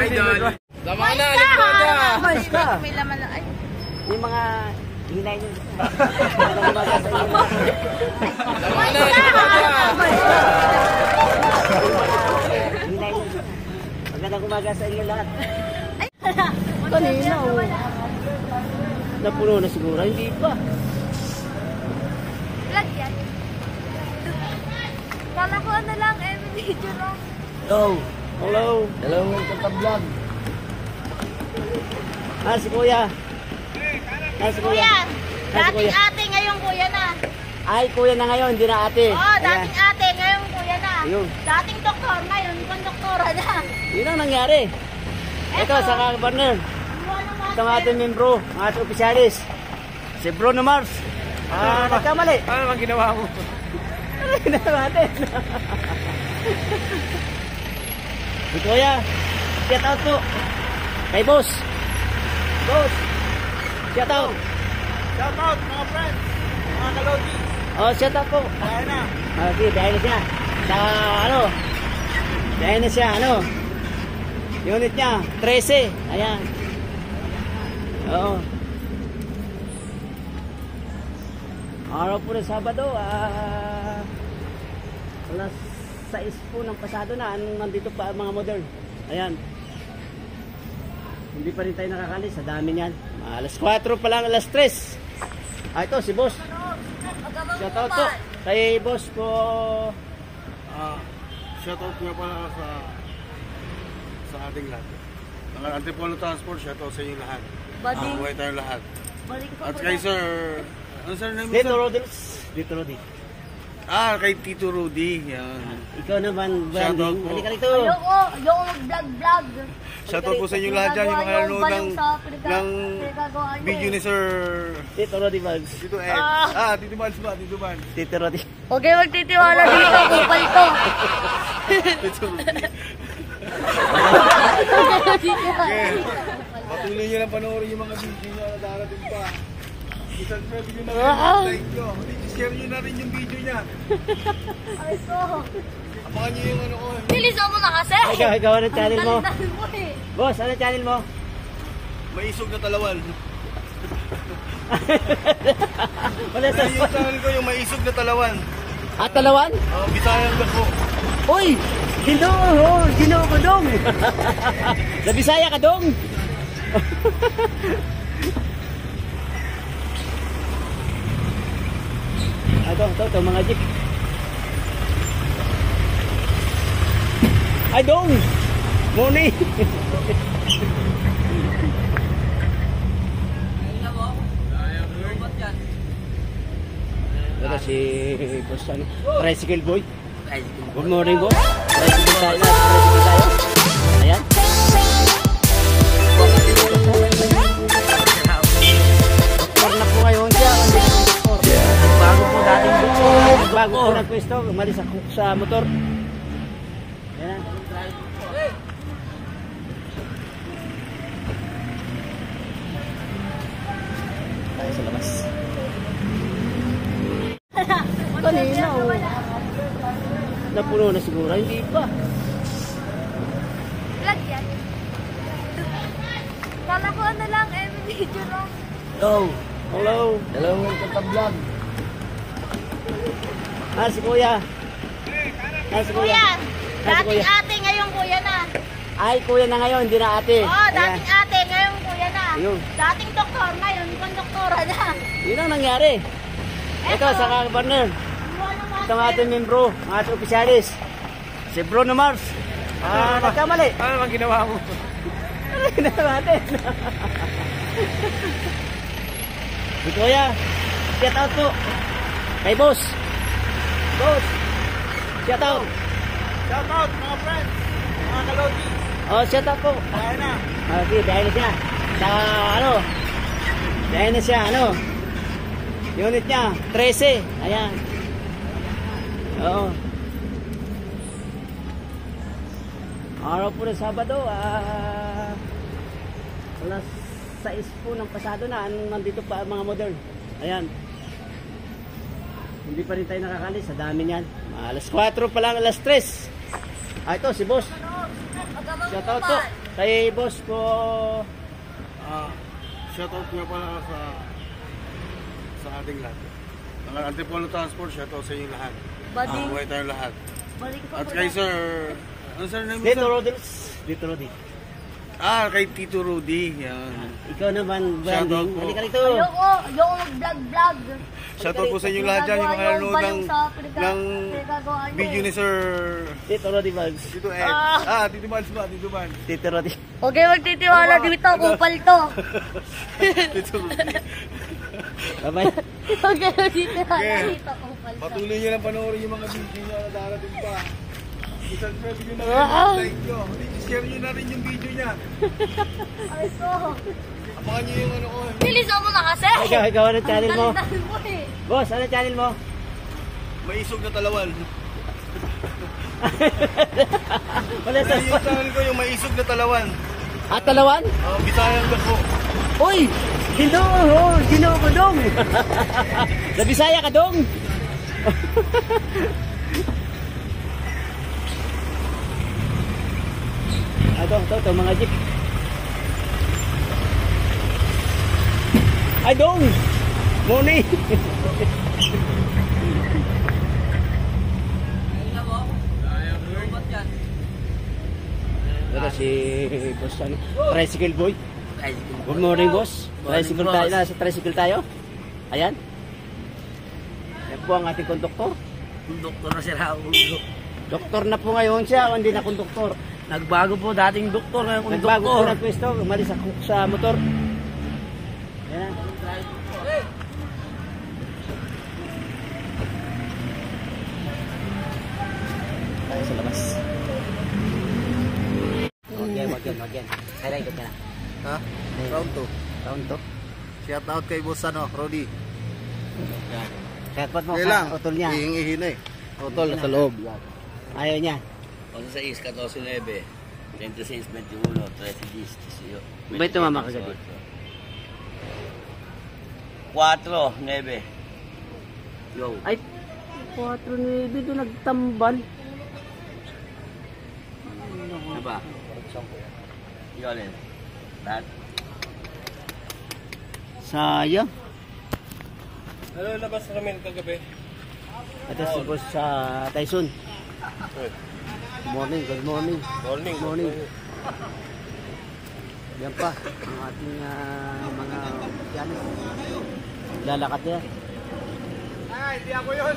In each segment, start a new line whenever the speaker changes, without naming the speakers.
idol.
Laman na, nagpata.
Mais ka.
May laman na. Ay.
Yung mga hinay nyo.
Laman na, nagpata.
Hinay nyo. Magandang umaga sa inyo lahat.
Kanina,
oh. Napuno na siguro, hindi pa.
Vlog yan. Kala ko ano lang, video lang.
Hello. Hello. Hello, welcome to vlog. Si Kuya. Si Kuya.
Dating ate, ngayon kuya na.
Ay, Kuya na ngayon, hindi na ate.
Oo, dating ate, ngayon kuya na.
Ayun.
Dating doktor, ngayon konduktora na.
Yun ang nangyari. Ito, sa ka-partner. Ito ang ating membro, ang ating opisyalis. Si Bruno Mars. Nagkamali.
Ano naman ginawa mo?
Ano ginawa natin? Si Kuya, shout out po. Kay boss. Boss. Shout out.
Shout out mga friends, mga kalodi.
Shout out po.
Kaya na.
Okay, dahil na siya. Sa dahil na siya, unit niya, 13. Ayan. Oo. Araw po ng Sabado, alas 6 po ng pasado na, nandito pa ang mga modern. Ayan. Hindi pa rin tayo nakakalis, sa dami niyan. Alas 4 pa lang, alas 3. Ito, si boss. Shout out po. Kay boss ko.
Shout out nga pala sa ating lahat. Ang Antipolo Transport, shout out sa inyo lahat. Buhay tayo lahat. At kay sir, ano sir name mo?
Dito Rudy. Dito Rudy.
Kay Tito Rudy. Yan.
Ikaw naman, branding. Halika rito.
Ayoko mag-vlog.
Shout out po sa inyo lahat dyan, yung mga nanonood ng video ni sir
Tito Rudy Vlogs.
Tito Ed. Tito Vans ba? Tito Vans.
Tito Rudy.
Okay, magtitiwala dito. Kupal to.
Tito Rudy. Okay. Patuloy nyo lang panoorin yung mga video nyo na darating pa. I-subscribe nyo na rin yung like nyo. I-share nyo na rin yung video niya.
Ay ko.
Abangan nyo yung ano ko.
Bilisan mo na kasi.
Ikaw, ano channel mo?
Dali mo eh.
Boss, ano channel mo?
Maisog na talawan.
Wala sa
Yung channel ko yung Maisog na Talawan.
Talawan?
Bisayang Dako.
Uy! Ginoo ko dong! Sa Bisaya ka dong! Ito, mga jeep. Ay, dong! Money! Ito si boss, tricycle boy. Good morning, boss. Tricycle tayo. Ayan. Doktor na po ngayon siya. Nagbago po dating doktor. Nagbago po ng pwesto. Umalis ako sa motor. Ayan. Tayo sa labas. Kanina, napuno na siguro, hindi pa.
Vlog yan. Kala ko ano lang, video lang.
Hello. Hello. Hello, welcome to vlog. Si Kuya. Si Kuya.
Dating ate, ngayon kuya na.
Ay, Kuya na ngayon, hindi na ate.
Oo, dating ate, ngayon kuya na.
Ayun.
Dating doktor, ngayon konduktora na.
Yun ang nangyari. Ito, sa ka-partner. Ito ang ating membro, ang ating opisyalis. Si Bruno Mars. Nagkamali.
Ano naman ginawa mo?
Ano ginawa natin? Si Kuya, shout out po. Kay boss. Boss. Shout out.
Shout out mga friends, mga kalodi.
Shout out po.
Kaya na.
Okay, dahil na siya. Sa dahil na siya, unit niya, 13. Ayan. Oo. Araw po ng Sabado, alas 6 po ng pasado na, nandito pa ang mga modern. Ayan. Hindi pa rin tayo nakakalis, sa dami niyan. Alas 4 pa lang, alas 3. Ito, si boss. Shout out po. Kay boss ko,
Shoutout nga pala sa ating lahat. Mga Antipolo Transport, shoutout sa inyo lahat.
Bading.
Buhay tayong lahat.
Balik ko
At kay sir, ano sir name mo,
Dito
sir?
Rodels. Dito Rodi.
Kay Tito Rudy. Yan.
Ikaw naman,
Shoutout
branding.
po.
Halika rito.
Ayoko mag-vlog-vlog.
Shoutout po sa inyo lahat dyan, yung mga nanonood ng video ni Sir
Dito Rodi Bags.
Tito Ed. Tito Vans ba? Tito Vans.
Dito Rodi.
Huwag kayo magtitiwala dito, kupal to.
Tito Rudy.
Bye-bye.
Huwag kayo magtitiwala
Okay.
dito, kupal to.
Patuloy nyo lang panoorin yung mga video nyo na darating pa. I-subscribe nyo na rin,
Wow.
like nyo. I-share nyo na rin yung video niya.
Ay, so.
Abangan nyo yung ano ko.
Bilisan mo na kasi.
Ikaw, ano channel mo?
Ang dali mo eh.
Boss, ano channel mo?
Maisog na talawan.
Wala sa...
Yung channel ko yung Maisog na talawan.
Talawan?
Bisayang Dako.
Uy! Ginoo ko dong! Nabisaya ka dong! Ito, mga jeep. Ay, dong! Money! Ito si boss, ano? Tricycle boy. Good morning, boss. Tricycle tayo, nasa tricycle tayo. Ayan. Yan po ang ating konduktor.
Doktor na siya Raul.
Doktor na po ngayon siya, hindi na konduktor.
Nagbago po dating doktor ngayon kung
Nagbago po
doktor.
ng pwesto, umalis sa motor. Ayan. Tayo sa labas. Wag yan. Kaya ikot ka na.
Ha? Round 2.
Round to.
Shout out kay Boss Rudy.
Kaya pat mo,
Okay lang.
utol niya.
Ihing-ihi na eh. Utol na sa loob.
Ayaw niya.
11, 14, 9, 26, 21, 30, 10,
Ba't tumama ka gabi?
4, 9. Yo.
Ay, 4-9 doon nagtambal.
Ano ba? Yun eh. Lahat.
Sayang.
Ano labas namin kagabi?
Ito si Boss sa Tyson. Good morning. Morning. Yan pa, ang ating mga pianis. Lalakad niya.
Hindi ako yun.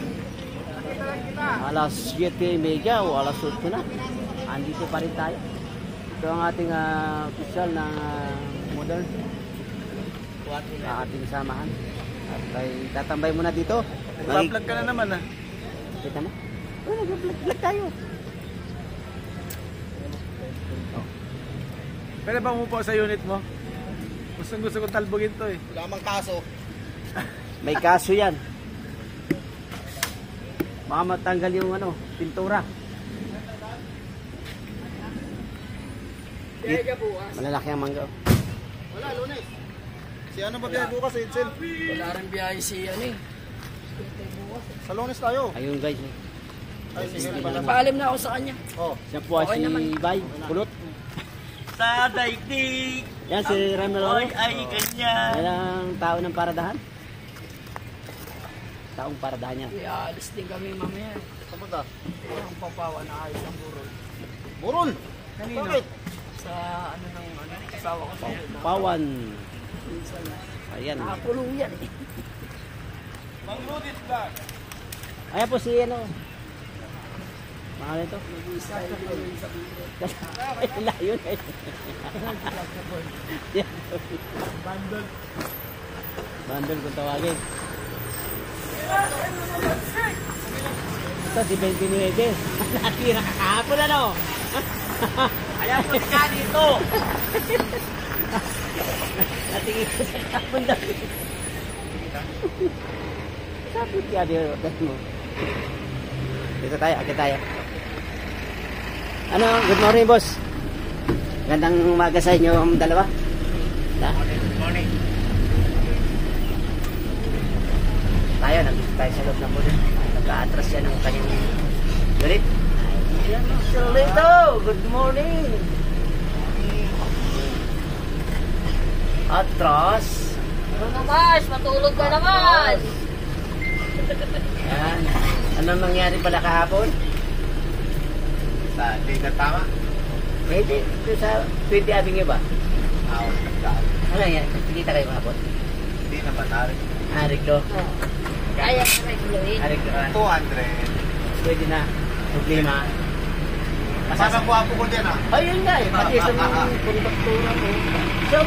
Alas 7:30 o alas 8 na. Andito pa rin tayo. Ito ang ating official na modern. Ating samahan. At ay tatambay muna dito.
Nag-vlog ka na naman ah.
Kita mo? Nag-vlog tayo.
Pwede ba umupo sa unit mo? Gusto kong talbogin to eh.
Wala mang kaso.
May kaso yan. Baka matanggal yung pintura. Malalaki ang mangga.
Wala, Lunes. Si ano ba biyahe bukas, Edsel?
Wala rin biyahe si ano eh.
Sa Lunes tayo.
Ayun guys.
Ay, sige pala.
Paalim na ako sa kanya.
Siya po ay si Bay. Kulot.
Sa daigdig.
Yan si Ramelo.
Ay ganyan.
Yan ang tao ng paradahan. Taong paradahan yan.
Alis din kami mamaya.
Saan punta?
Ang papawa na ayos ang burol.
Burol!
Kanino?
Bakit?
Sa ano ng asawa ko sa
Pawan. Ayan.
Nakakulong yan eh.
Mang Rudis Vlog.
Ayan po si Mahal ito. Layo na eh. Bandol kung tawagin. Ito si 29. Natira ka kahapon ano?
Ayaw mo ka dito.
Natingin ko sa kahapon dami. Sabi kaya mo. Dito tayo, akit tayo. Ano, good morning boss. Gandang umaga sa inyo dalawa.
Good morning.
Tayo, nandito tayo sa loob ng muli. Nag-a-atras siya ng kanyang unit. Ayan, Sir Lito, good morning. Atras.
Ano naman? Matulog ka naman.
Yan. Anong nangyari pala kahapon?
Hindi na tama.
Pwede ito sa 20 Avenue ba? Ano yan? Kita kayo kahapon?
Hindi na matari.
Ariglo.
Kaya ka may guluhin.
Ariglo.
200.
Pwede na. Problema.
Masasang buhapo ko din ah.
Ayun nga eh. Pati sa mga konduktura mo. So,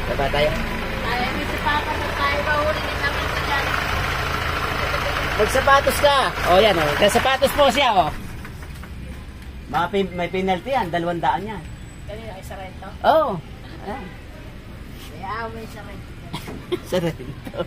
Baba tayo.
Kaya may sapatos na tayo mahuli din namin sa dyan.
Magsapatos ka. O yan o. Sapatos po siya o. May penalty yan. 200 yan.
Kanina ay sarento.
Oo. Ayan.
Kaya may sarento.
Sarento.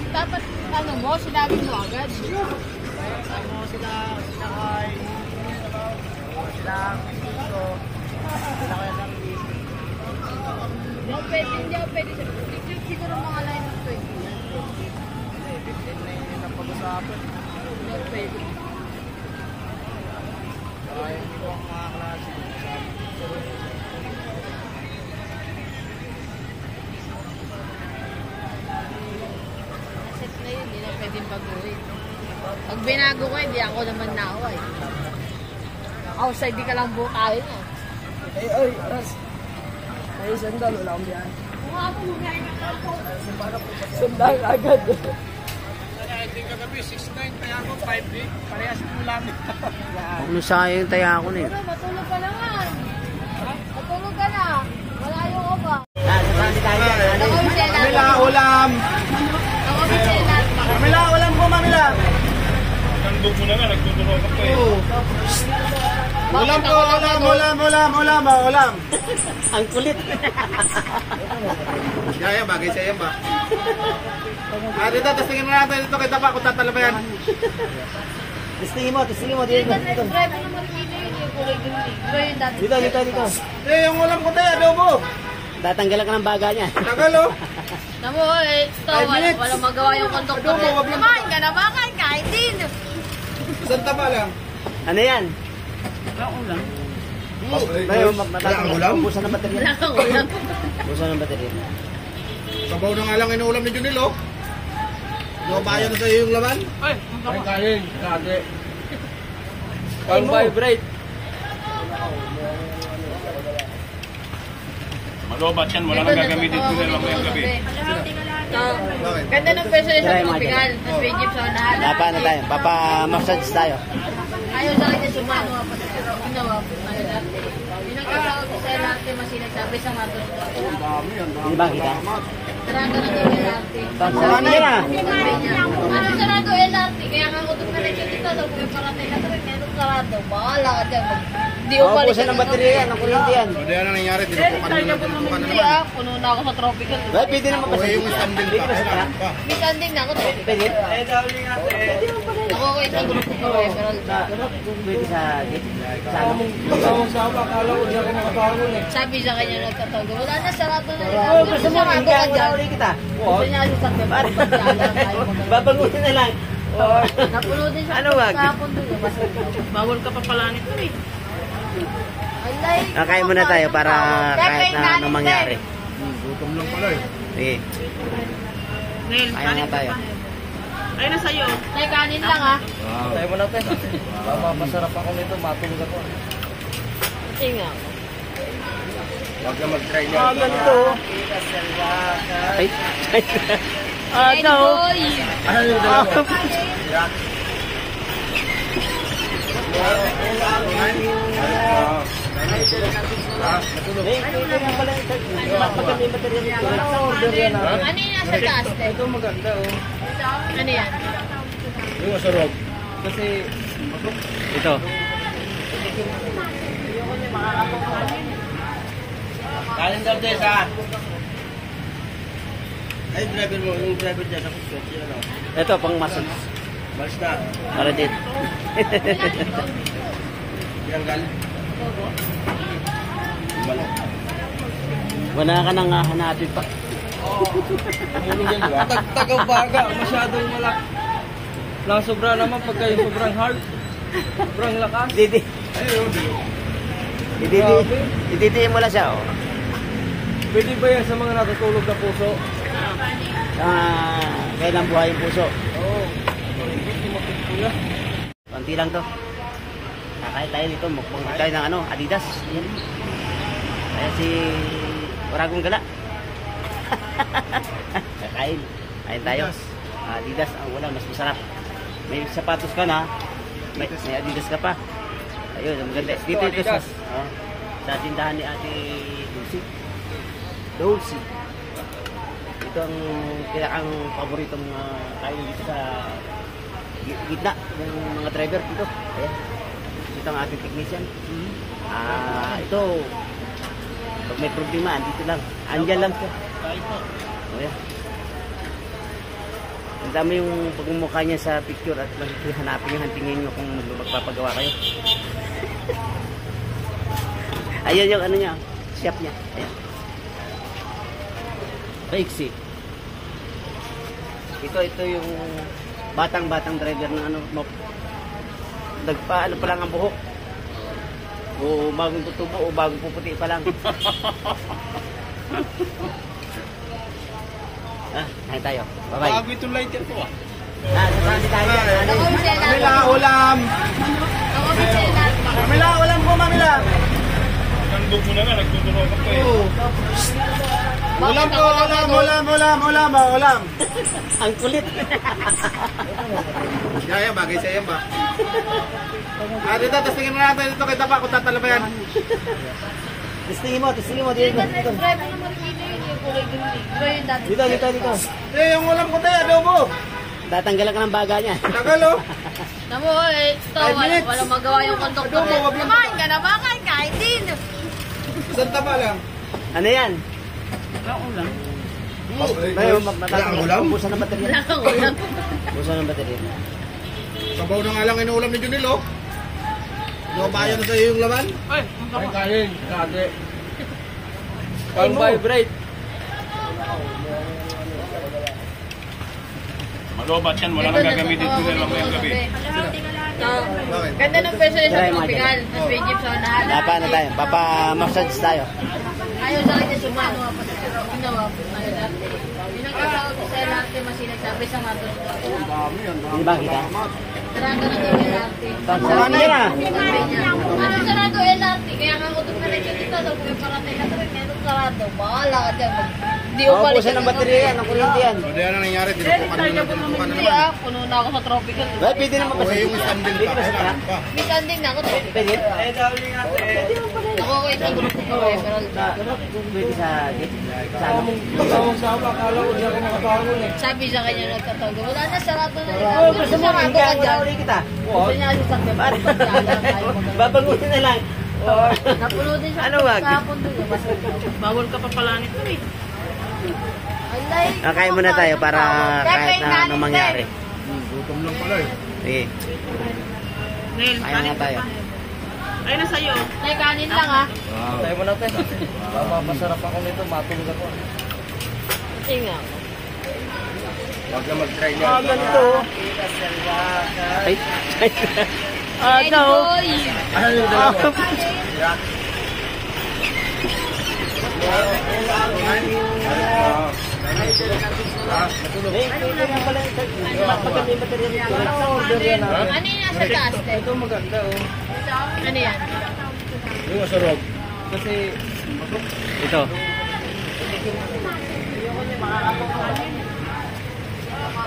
Dapat ano mo, sinabi mo agad.
Ano sila kay sila Pico. Sila kaya lang
Hindi ako pwede. Siguro mga line of 20.
Hindi, 15 na yung napag-usapan.
Hindi ako pwede.
Kaya hindi ko ang mga klase.
Set na yun, hindi na pwedeng baguhin. Pag binago ko, hindi ako naman naaway. Outside, di ka lang bukahin eh.
Ay, aras. Ay, sandal, wala akong biyahe. Sandal agad.
Hindi kagabi, 6'9", kaya ako 5'8". Parehas mo lang.
Ano sayang yung taya ko na eh.
Pero matulog ka naman. Matulog ka na. Malayo ka ba?
Saan tayo?
Nakawin siya natin.
Mamila, ulam!
Nakawin siya natin.
Mamila, ulam po, mamila!
Nandog mo na nga, nagtuturo ka pa eh.
Ulam po, ulam!
Ang kulit.
Yaya, bagay sa ba? Dito, testingin mo natin dito kay Tapa kung tatalabayan.
Testingin mo.
Hindi
Dito.
ka driver ng Marikina yun. Yung kulay green. Ito yung dati.
Dito.
Yung ulam ko tayo, adobo!
Tatanggalan ka ng baga niya.
Tagal oh!
Namo eh. Ito,
5 minutes.
walang magawa yung konduktor.
Adobo, wag lang.
Kumain ka na ba? Kain din.
Isang taba lang.
Ano yan? Bayo,
ulam?
Busan ng baterya.
Wala kang ulam.
Busan ng baterya.
Sabaw na nga lang inuulam ni Junil oh. Bayan na sa'yo yung laman?
Ay, kain, kage. Pang-vibrate. Malobat yan, wala nang gagamitin ko nila mamayang gabi.
Ganda ng peso
Try
sa
mo,
tropical. Tapos may jeep sa unahan.
Paano tayo? Papa-massage tayo.
Ayaw sa kanya sumano. Ginawa po tayo latte. Yung nagkasawag ko sa latte, masinag sabi sa matos ko.
Hindi ba kita?
Sarado na daw yung latte.
Ano yan ah?
Sabi niya, ano sarado yung latte? Kaya nga ako doon na dito. Sabi ko, parating na ito. Kaya nung sarado, bahala ka dyan. Hindi ko
Busan ng baterya yan, ng kuryente yan.
Hindi yan ang nangyari, tinutukan na naman.
Hindi ah, puno na ako sa tropical.
Well, pwede naman
Buhay
pasok.
yung standing
Pwede
pa.
pasok ka.
May standing na ako tropical.
Pwede?
Ako ko isang grupo ko eh, pero
Pwede sa sa ano?
sabi sa kanya nagtatago, wala na, sarado na yun.
Oh, gusto mo
sarado
rin
ka
ka
dyan.
uli kita.
Gusto niya yung sakit.
Babangunin na lang.
Napuno din siya.
Ano wag?
Kahapon doon.
Bawal ka pa pala nito eh.
Kakain muna tayo para kahit na anong mangyari.
Gutom lang pala eh.
Sige,
Neil,
kaya nga tayo.
Ay, nasa iyo.
Ay, kanin lang ah.
Tayo muna tayo. Masarap ako nito, matulog ako.
Tinga.
Huwag na mag-try niya.
Ganito. Ay,
Ano?
Ano yung dalawa?
Ano yung nasa taas? Ito maganda oh. Ano yan?
Yung masarap.
ito.
Kanin daw Des ha. Ay, driver mo. Yung driver dyan sa kusot. Yan o.
Ito, pang massage.
Malis na.
Para din.
Yang galing.
Wala ka nang hahanapin pa.
Tagaw baga, masyadong malaki. Lang sobra naman pagka yung sobrang hard. Sobrang lakas.
Ididiin mo lang siya, oh.
Pwede ba yan sa mga natutulog na puso?
Kailang buhay yung puso.
Oo. Kuya.
Konti lang to. Kakain tayo dito, mukbang tayo ng Adidas. Yan. Kaya si Waragong Gala. Kakain. Kain tayo. Adidas ang wala, mas masarap. May sapatos ka na. May Adidas ka pa. Ayun, ang ganda. Dito ito sa tindahan ni Ate Dulce. Ito ang pinakang paboritong kain dito sa gitna ng mga driver dito. Ayan. Ito ang ating technician. Ito, pag may problema, andito lang. Andyan lang siya. Ayan. Ang dami yung pagmumukha niya sa picture at hanapin yung hantingin nyo kung magpapagawa kayo. Ayan yung niya, shop niya. Ayan. Rexy. Ito yung batang driver ng nagpa pa lang ang buhok. O bagong tutubo o bagong puputi pa lang. Kain tayo. Bye-bye.
Bago itong lighter ko ah.
Saan tayo?
Mamila, ulam! Mamila, ulam po, mamila!
Nandog mo na nga, nagtuturokan pa eh.
Ulam po, ulam!
Ang kulit.
Kaya bagay sa iyo ba? Dito, testingin mo natin dito kay Tapa kung tatalabayan.
Testingin mo. Dito. Dito.
Yung ulam ko tayo, adobo!
Tatanggalan ka ng baga niya.
Tagal oh!
Namo, ito,
5 minutes.
walang magawa yung konduktor. Kumain ka na ba? Kain din.
Isang tapa lang.
Ano yan?
Ulam?
Busan ng baterya.
Wala kang ulam.
Busan ng baterya.
Sabaw na nga lang inuulam ni Junil oh. Bayan na sa'yo yung laman.
Ay, kain. Kage. Pang vibrate.
Malobat yan, wala nang gagamitin ko na lang ngayong gabi.
Ganda ng peso niya sa tropical. Tapos may jeep sa unahan.
Papa-massage tayo.
Ayaw sa kanya sumano nga pa siya. Ginawa po tayo dati. Pinagkatawag ko sa lahat yung masinag sabi sa matos.
Di ba kita?
Sarado na daw yung latte.
Sarado na.
Sabi niya, ano sarado yung latte? Kaya nga ako doon na rin dito. Sabi ko parating na sabi kaya nung sarado. Bahala ka dyan. Di ko balik.
Busan ng baterya yan, ng kuryente yan.
Hindi yan ang nangyari, tinutukan na naman.
Hindi puno na ako sa tropical.
Pwede naman pa
Yung standing
Pwede pa sa truck.
Minsan din ako tropical.
Pwede?
Ako ko isang grupo ko eh. Pero
Pwede sa gate. Sa ano?
Sama-sama, akala ko di ako makatawag eh.
sabi sa kanya nagkatawag. Wala na, sarado na rin.
Oo, basta mo rin ka. Wala ulit kita.
Gusto niya yung sakya.
Babangunin na lang.
Napuno din siya.
Ano wag?
Kahapon doon. Bawal ka pa pala nito eh.
Kakain muna tayo para kahit na anong mangyari.
Gutom lang pala eh.
Sige.
Neil,
Kaya nga tayo.
ay na sa'yo. Tay, kanin lang ha.
Tayo mo natin. Masarap ako nito, matulog ako.
Tinga.
Huwag na mag-try niya.
Ganito. Ay. Ano?
Ano yung nasa taas?
Ito maganda oh.
Ano yan?
Yung masarap.
Kasi
Ito.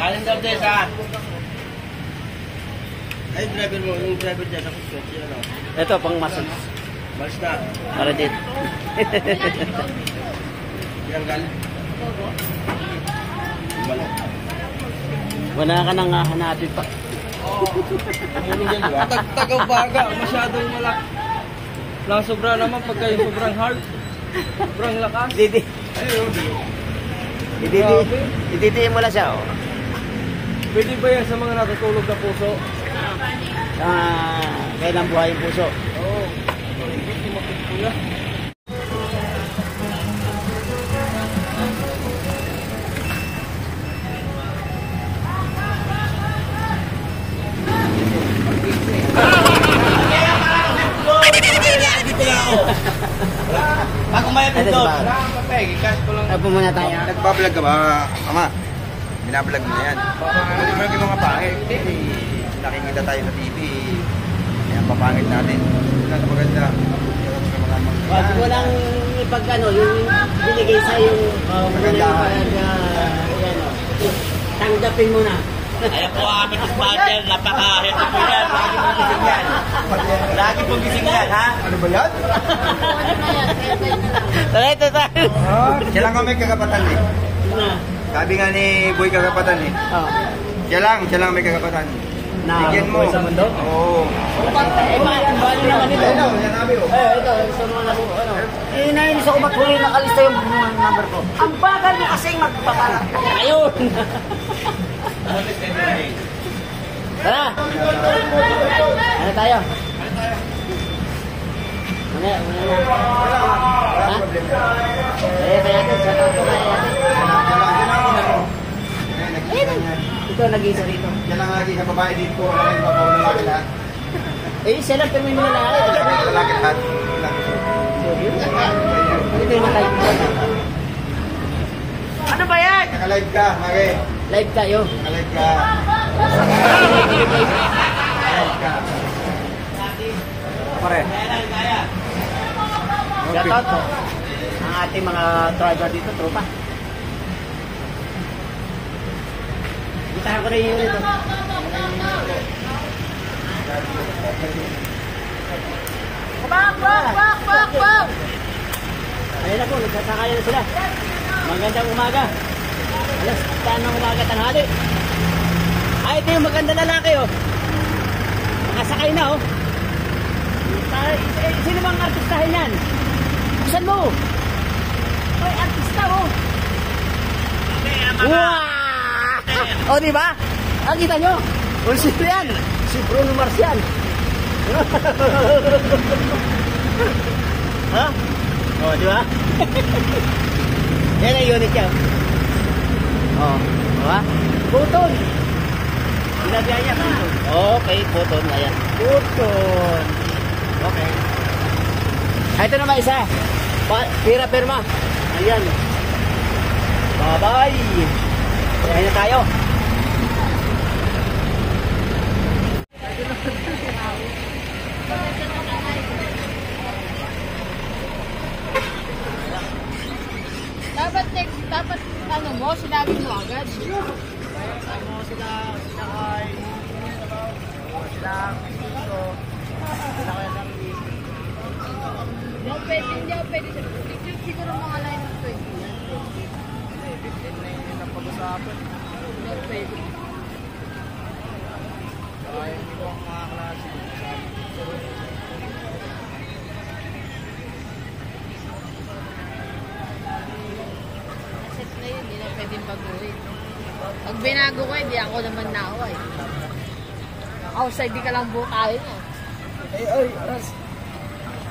kanin daw din sa
Ay, driver mo. Yung driver dyan. Ako sweat yun.
Ito pang massage.
Balis na.
Para din.
Yang gal.
Wala ka nang hahanapin pa.
tagaw baga, masyadong malaki. Lang sobra naman pagka yung sobrang hard. Sobrang lakas.
Ididiin mo lang siya, oh.
Pwede ba yan sa mga natutulog na puso?
Kailang buhay yung puso.
Oo. Kuya.
Ito si Bal. Tapo muna tayo.
Nagbablog ka ba, Ama? Binablog mo na yan. Hindi mo yung mga pangit. Nakikita tayo sa TV. Kaya papangit natin. Wala na maganda.
Wag mo lang ipag ano, yung binigay sa yung
Kagandahan.
tanggapin mo na.
Ayan po aming sponsor, napaka-heto po yan. Lagi pong gising yan. Lagi pong gising yan, ha?
Ano ba yan?
Ano na yan? Kaya tayo na lang.
Ito tayo.
Siya lang kami kagapatan eh. Sabi nga ni Boy kagapatan eh.
Oh.
Siya lang may kagapatan.
Na
Bigyan mo.
sa mundo?
Oo.
Bali naman ito.
Yan namin oh.
Ito, sa mga laro, ano. Nainis ako maghuli, nakalista yung number ko. Ang bagal mo kasing magpapala. Ayun! Tara! Ano tayo? Mamaya, ha? Kaya natin, sa tato kaya natin. Ito, nag-isa rito.
Siya lang lagi sa babae dito. Wala yung babaw na laki lahat.
Siya lang pero may mga lalaki.
Lalaki lahat.
Ito yung matay. Ano ba yan?
Naka-live ka, Mare.
Live tayo.
Naka-live ka. Naka-live ka. Pare.
Shout out po. Ang ating mga driver dito, tropa. Gitahan ko na yung unit.
Bak!
Ayun ako, nagsasakaya na sila. Magandang umaga. Alas 10 ng umaga tanghali. Ay, ito yung maganda lalaki, oh. Nakasakay na, oh. Sino bang artistahin yan? Buksan mo. Ay, artista, oh. Wow! O, diba? Ah, kita nyo? O, sino yan? Si Bruno Marcial. Ha? O, diba? Yan ang unit niya. O, diba? Buton. Sinabihan niya, buton. Okay, buton. Ayan. Buton. Okay. Ito naman isa. Pira perma. Ayan. Bye-bye. Ayan na tayo.
Dapat ano mo, sinabi mo agad.
Ano sila ay sila dito. Sila kaya lang
Hindi ako pwede. Siguro mga line of 20.
hindi na pag-usapan.
Hindi pwede.
Ay, hindi ko ang mga klase.
Set na yun, hindi na pwedeng baguhin. Pag binago ko, hindi ako naman naaway. Outside, di ka lang bukain eh.
Ay, Ras.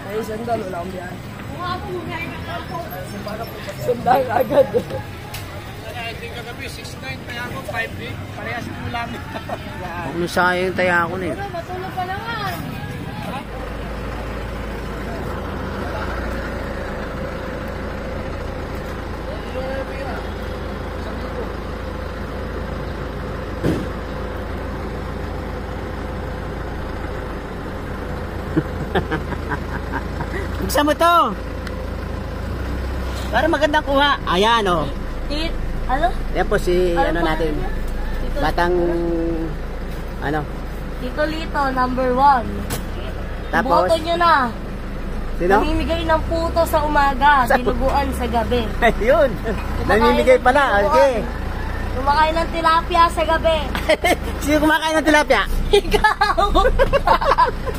Ay, sandal. Wala akong biyahe. Sandal agad.
Ano sayang yung taya ako na eh.
Pero matulog pa naman.
Buksan mo to. Para magandang kuha. Ayan o.
Ano?
Yan po si ano natin. Batang ano.
Tito Lito, number 1.
Tapos
Boto nyo na.
sino?
Namimigay ng puto sa umaga, dinuguan sa gabi.
Ayun. Namimigay pala. Okay.
Kumakain ng tilapia sa gabi.
Sino kumakain ng tilapia?
Ikaw!